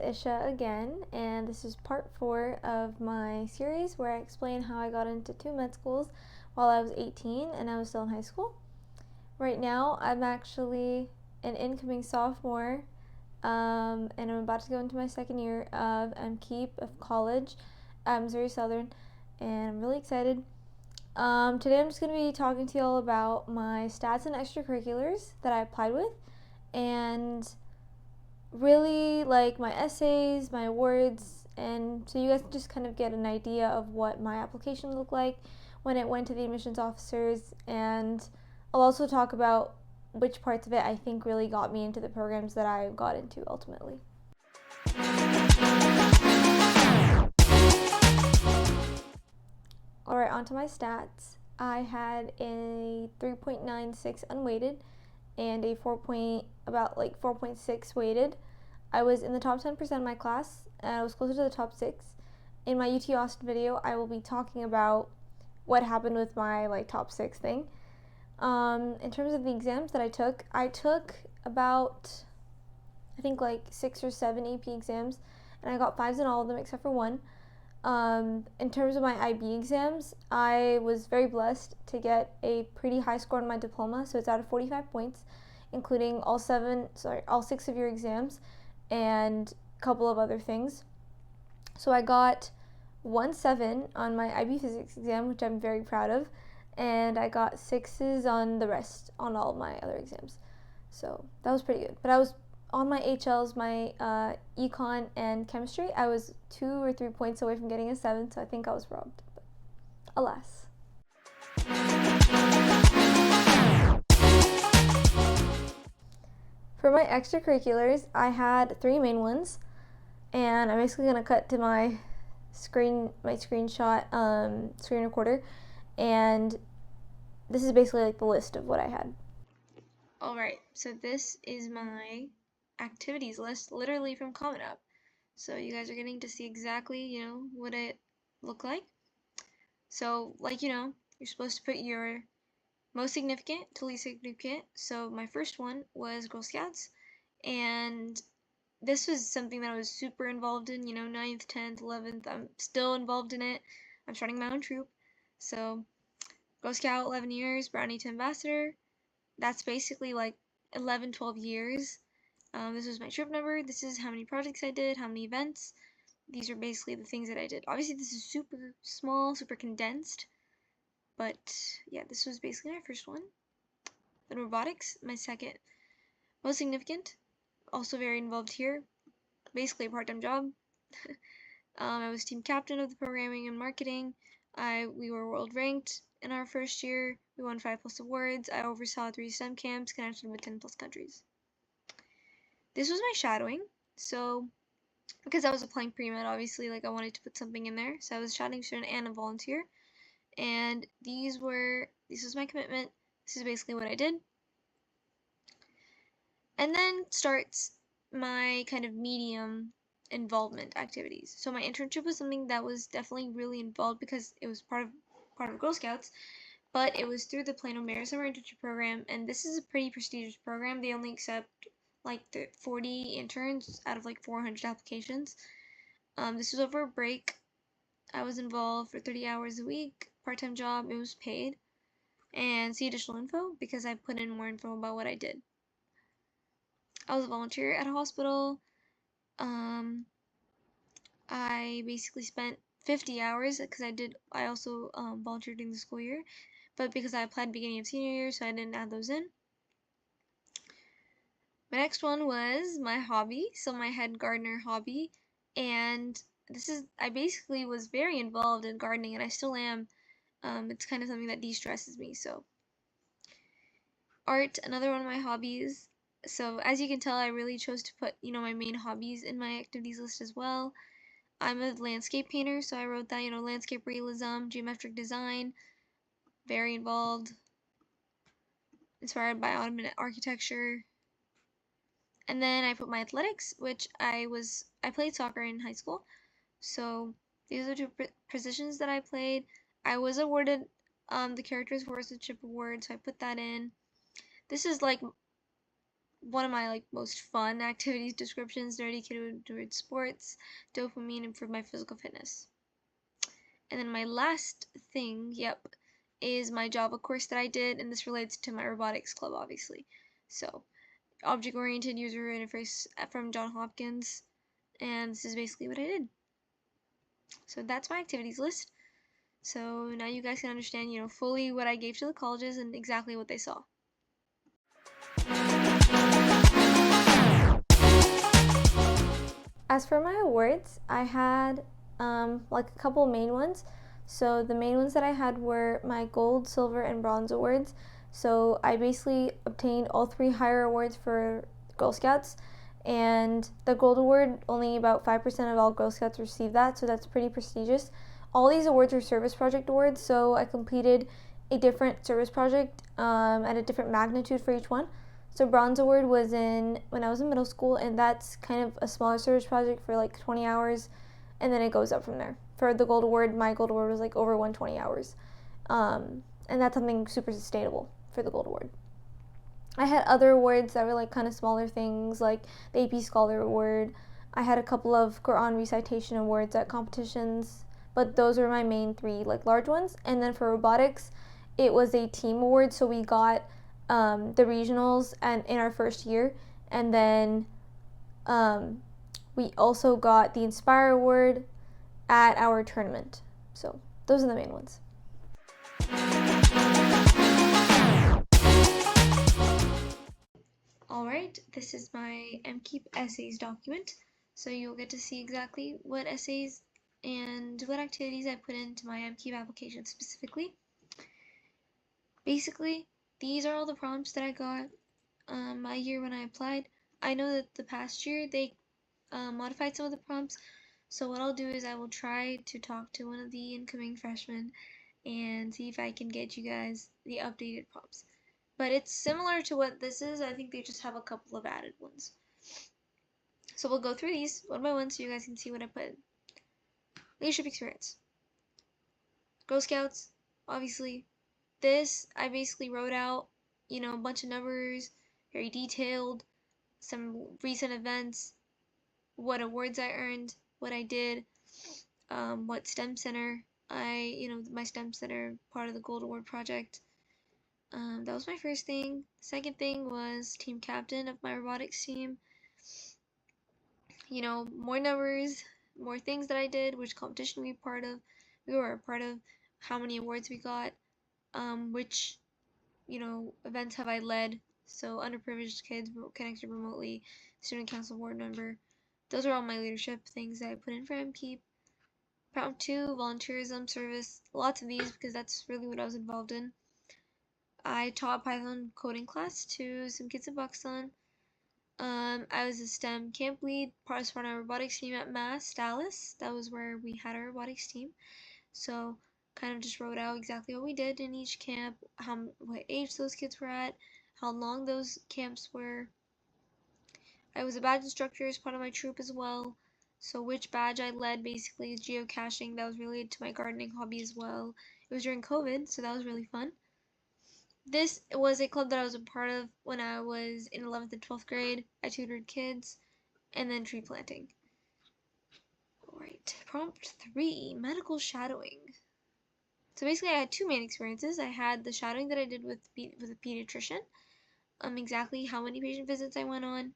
Eisha again, and this is part 4 of my series where I explain how I got into 2 med schools while I was 18 and I was still in high school. Right now, I'm actually an incoming sophomore, and I'm about to go into my second year of MKeep of college at Missouri Southern, and I'm really excited. Today I'm just going to be talking to you all about my stats and extracurriculars that I applied with, and really like my essays, my awards, and so you guys can just kind of get an idea of what my application looked like when it went to the admissions officers. And I'll also talk about which parts of it I think really got me into the programs that I got into ultimately. Alright, onto my stats. I had a 3.96 unweighted and a 4.6 weighted. I was in the top 10% of my class, and I was closer to the top 6. In my UT Austin video, I will be talking about what happened with my top 6 thing. In terms of the exams that I took about, I think 6 or 7 AP exams, and I got 5s in all of them except for one. In terms of my IB exams, I was very blessed to get a pretty high score on my diploma, so it's out of 45 points, including all 6 of your exams and a couple of other things. So I got 1.7 on my IB physics exam, which I'm very proud of, and I got 6s on the rest, on all of my other exams. So that was pretty good. But I was on my HLs, my econ and chemistry, I was 2 or 3 points away from getting a 7, so I think I was robbed. But alas. For my extracurriculars, I had 3 main ones, and I'm basically gonna cut to my screenshot screen recorder, and this is basically the list of what I had. Alright, so this is my activities list, literally from Common Up. So you guys are getting to see exactly, what it looked like. So, you're supposed to put your most significant to least significant. So my first one was Girl Scouts, and this was something that I was super involved in, 9th, 10th, 11th. I'm still involved in it. I'm starting my own troop. So, Girl Scout 11 years, Brownie to Ambassador. That's basically 11, 12 years. This was my troop number. This is how many projects I did, how many events. These are basically the things that I did. Obviously, this is super small, super condensed. But yeah, this was basically my first one. Then robotics, my second most significant. Also very involved here. Basically a part-time job. I was team captain of the programming and marketing. We were world ranked in our first year. We won 5+ awards. I oversaw 3 STEM camps connected with 10+ countries. This was my shadowing. So, because I was applying pre-med, obviously, I wanted to put something in there. So I was a shadowing student and a volunteer. And this was my commitment. This is basically what I did. And then starts my kind of medium involvement activities. So my internship was something that was definitely really involved because it was part of Girl Scouts, but it was through the Plano Merit Summer Internship Program, and this is a pretty prestigious program. They only accept 40 interns out of 400 applications. This was over a break. I was involved for 30 hours a week, part-time job. It was paid. And see additional info because I put in more info about what I did. I was a volunteer at a hospital. I basically spent 50 hours because I also volunteered during the school year, but because I applied beginning of senior year, so I didn't add those in. My next one was my hobby, so my head gardener hobby, and I basically was very involved in gardening, and I still am. It's kind of something that de-stresses me. So art, another one of my hobbies. So as you can tell, I really chose to put my main hobbies in my activities list as well. I'm a landscape painter, so I wrote that, landscape realism, geometric design, very involved, inspired by Ottoman architecture. And then I put my athletics, which I played soccer in high school. So these are 2 positions that I played. I was awarded the Character Sportsmanship Award, so I put that in. This is one of my most fun activities descriptions, nerdy kid who enjoyed sports, dopamine, improved my physical fitness. And then my last thing, is my Java course that I did, and this relates to my robotics club, obviously. So, object-oriented user interface from Johns Hopkins, and this is basically what I did. So that's my activities list. So now you guys can understand, fully what I gave to the colleges and exactly what they saw. As for my awards, I had a couple main ones. So the main ones that I had were my gold, silver, and bronze awards. So I basically obtained all 3 higher awards for Girl Scouts. And the gold award, only about 5% of all Girl Scouts receive that, so that's pretty prestigious. All these awards are service project awards, so I completed a different service project at a different magnitude for each one. So bronze award was when I was in middle school, and that's kind of a smaller service project for 20 hours, and then it goes up from there. For the gold award, my gold award was over 120 hours, and that's something super sustainable for the gold award. I had other awards that were kind of smaller things, like the AP Scholar Award. I had a couple of Quran recitation awards at competitions, but those were my main 3 large ones. And then for robotics, it was a team award, so we got the regionals and in our first year, and then we also got the Inspire Award at our tournament. So those are the main ones. Alright, this is my MKeep essays document, so you'll get to see exactly what essays and what activities I put into my MKeep application specifically. Basically, these are all the prompts that I got my year when I applied. I know that the past year they modified some of the prompts, so what I'll do is I will try to talk to one of the incoming freshmen and see if I can get you guys the updated prompts. But it's similar to what this is. I think they just have a couple of added ones. So we'll go through these one by one so you guys can see what I put in. Leadership experience. Girl Scouts, obviously. This, I basically wrote out, a bunch of numbers, very detailed, some recent events, what awards I earned, what I did, what STEM Center my STEM Center, part of the Gold Award project. That was my first thing. Second thing was team captain of my robotics team. More numbers, more things that I did, which competition we were a part of, how many awards we got, which, events have I led, so underprivileged kids connected remotely, student council board member. Those are all my leadership things that I put in for MKeep. Prompt 2, volunteerism, service, lots of these because that's really what I was involved in. I taught Python coding class to some kids in Buxton. I was a STEM camp lead, part of our robotics team at Mass, Dallas. That was where we had our robotics team. So kind of just wrote out exactly what we did in each camp, what age those kids were at, how long those camps were. I was a badge instructor as part of my troop as well. So which badge I led basically is geocaching. That was related to my gardening hobby as well. It was during COVID, so that was really fun. This was a club that I was a part of when I was in 11th and 12th grade. I tutored kids, and then tree planting. Alright, prompt 3, medical shadowing. So basically I had 2 main experiences. I had the shadowing that I did with a pediatrician, exactly how many patient visits I went on,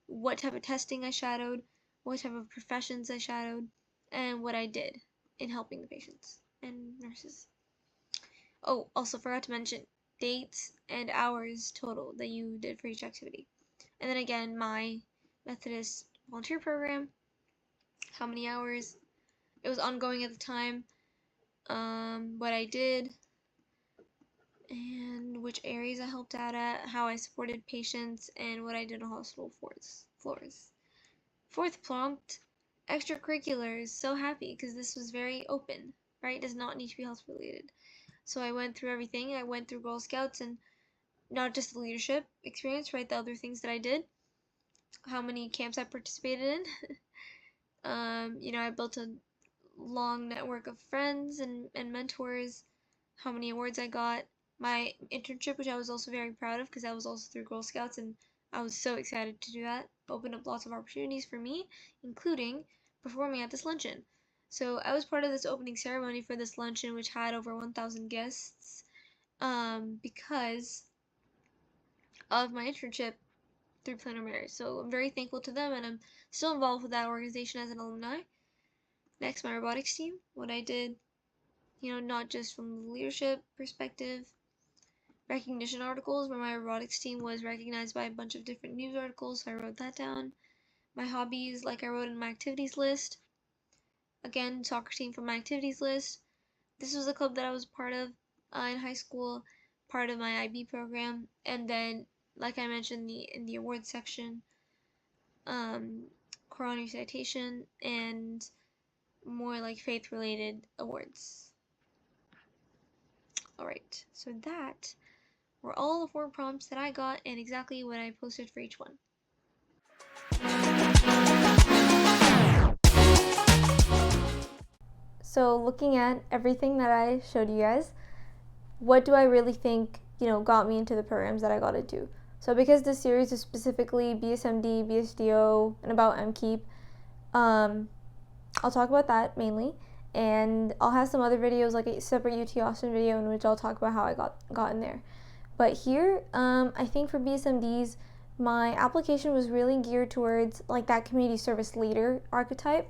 what type of testing I shadowed, what type of professions I shadowed, and what I did in helping the patients and nurses. Oh, also forgot to mention dates and hours total that you did for each activity. And then again, my Methodist volunteer program, how many hours, it was ongoing at the time, what I did, and which areas I helped out at, how I supported patients, and what I did on hospital floors. Fourth prompt, extracurriculars. So happy because this was very open, right? It does not need to be health related. So I went through everything. I went through Girl Scouts and not just the leadership experience, right? The other things that I did, how many camps I participated in. I built a long network of friends and mentors, how many awards I got, my internship, which I was also very proud of because that was also through Girl Scouts, and I was so excited to do that. Opened up lots of opportunities for me, including performing at this luncheon. So I was part of this opening ceremony for this luncheon, which had over 1,000 guests, because of my internship through Plano Marist. So I'm very thankful to them, and I'm still involved with that organization as an alumni. Next, my robotics team. What I did, not just from the leadership perspective, recognition articles where my robotics team was recognized by a bunch of different news articles, so I wrote that down. My hobbies, like I wrote in my activities list. Again, soccer team from my activities list. This was a club that I was part of in high school, part of my IB program, and then, like I mentioned in the awards section, Quran recitation, and more like faith-related awards. Alright, so that were all the 4 prompts that I got and exactly what I posted for each one. So looking at everything that I showed you guys, what do I really think, got me into the programs that I got into? So because this series is specifically BSMD, BSDO, and about MKeep, I'll talk about that mainly, and I'll have some other videos, like a separate UT Austin video in which I'll talk about how I got in there. But here, I think for BSMDs, my application was really geared towards like that community service leader archetype.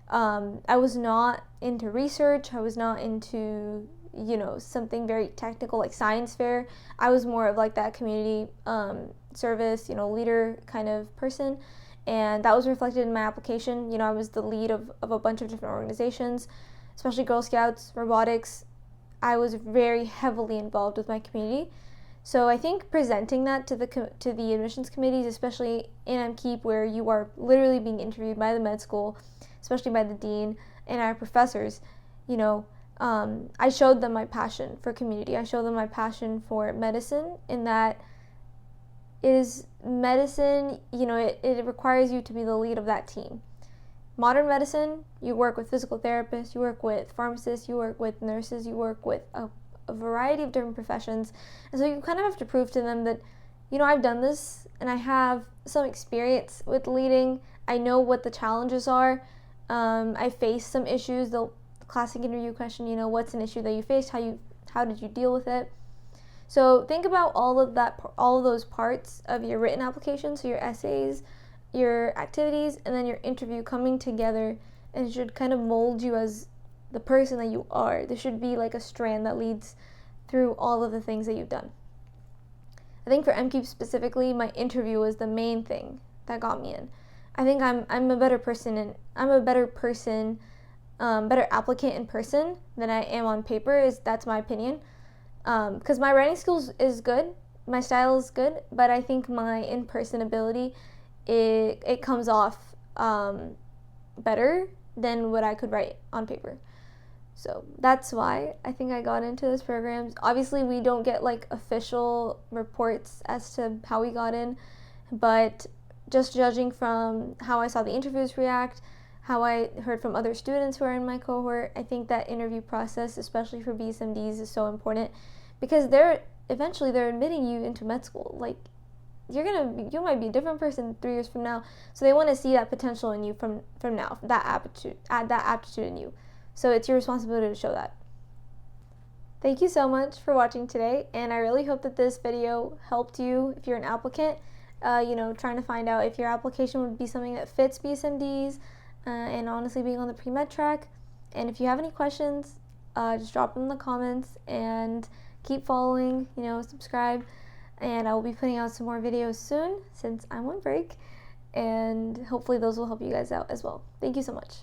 I was not into research. I was not into, something very technical like science fair. I was more of like that community service, leader kind of person. And that was reflected in my application. I was the lead of a bunch of different organizations, especially Girl Scouts, robotics. I was very heavily involved with my community. So I think presenting that to the admissions committees, especially in MKeep, where you are literally being interviewed by the med school, especially by the dean and our professors, I showed them my passion for community. I showed them my passion for medicine, in that is medicine, it requires you to be the lead of that team. Modern medicine, you work with physical therapists, you work with pharmacists, you work with nurses, you work with a variety of different professions. And so you kind of have to prove to them that, I've done this and I have some experience with leading. I know what the challenges are. I faced some issues. The classic interview question, what's an issue that you faced? How did you deal with it? So think about all of those parts of your written application, so your essays, your activities, and then your interview coming together, and it should kind of mold you as the person that you are. There should be like a strand that leads through all of the things that you've done. I think for MKeep specifically, my interview was the main thing that got me in. I think I'm a better person, and I'm a better person, better applicant in person than I am on paper. That's my opinion. Because my writing skills is good, my style is good, but I think my in-person ability, it comes off better than what I could write on paper. So that's why I think I got into those programs. Obviously, we don't get like official reports as to how we got in, but just judging from how I saw the interviews react, how I heard from other students who are in my cohort, I think that interview process, especially for BSMDs, is so important, because eventually they're admitting you into med school. Like, you might be a different person 3 years from now, so they want to see that potential in you from now, that aptitude in you. So it's your responsibility to show that. Thank you so much for watching today, and I really hope that this video helped you if you're an applicant, trying to find out if your application would be something that fits BSMDs, and honestly being on the pre-med track. And if you have any questions, just drop them in the comments, and keep following, subscribe, and I will be putting out some more videos soon since I'm on break, and hopefully those will help you guys out as well. Thank you so much.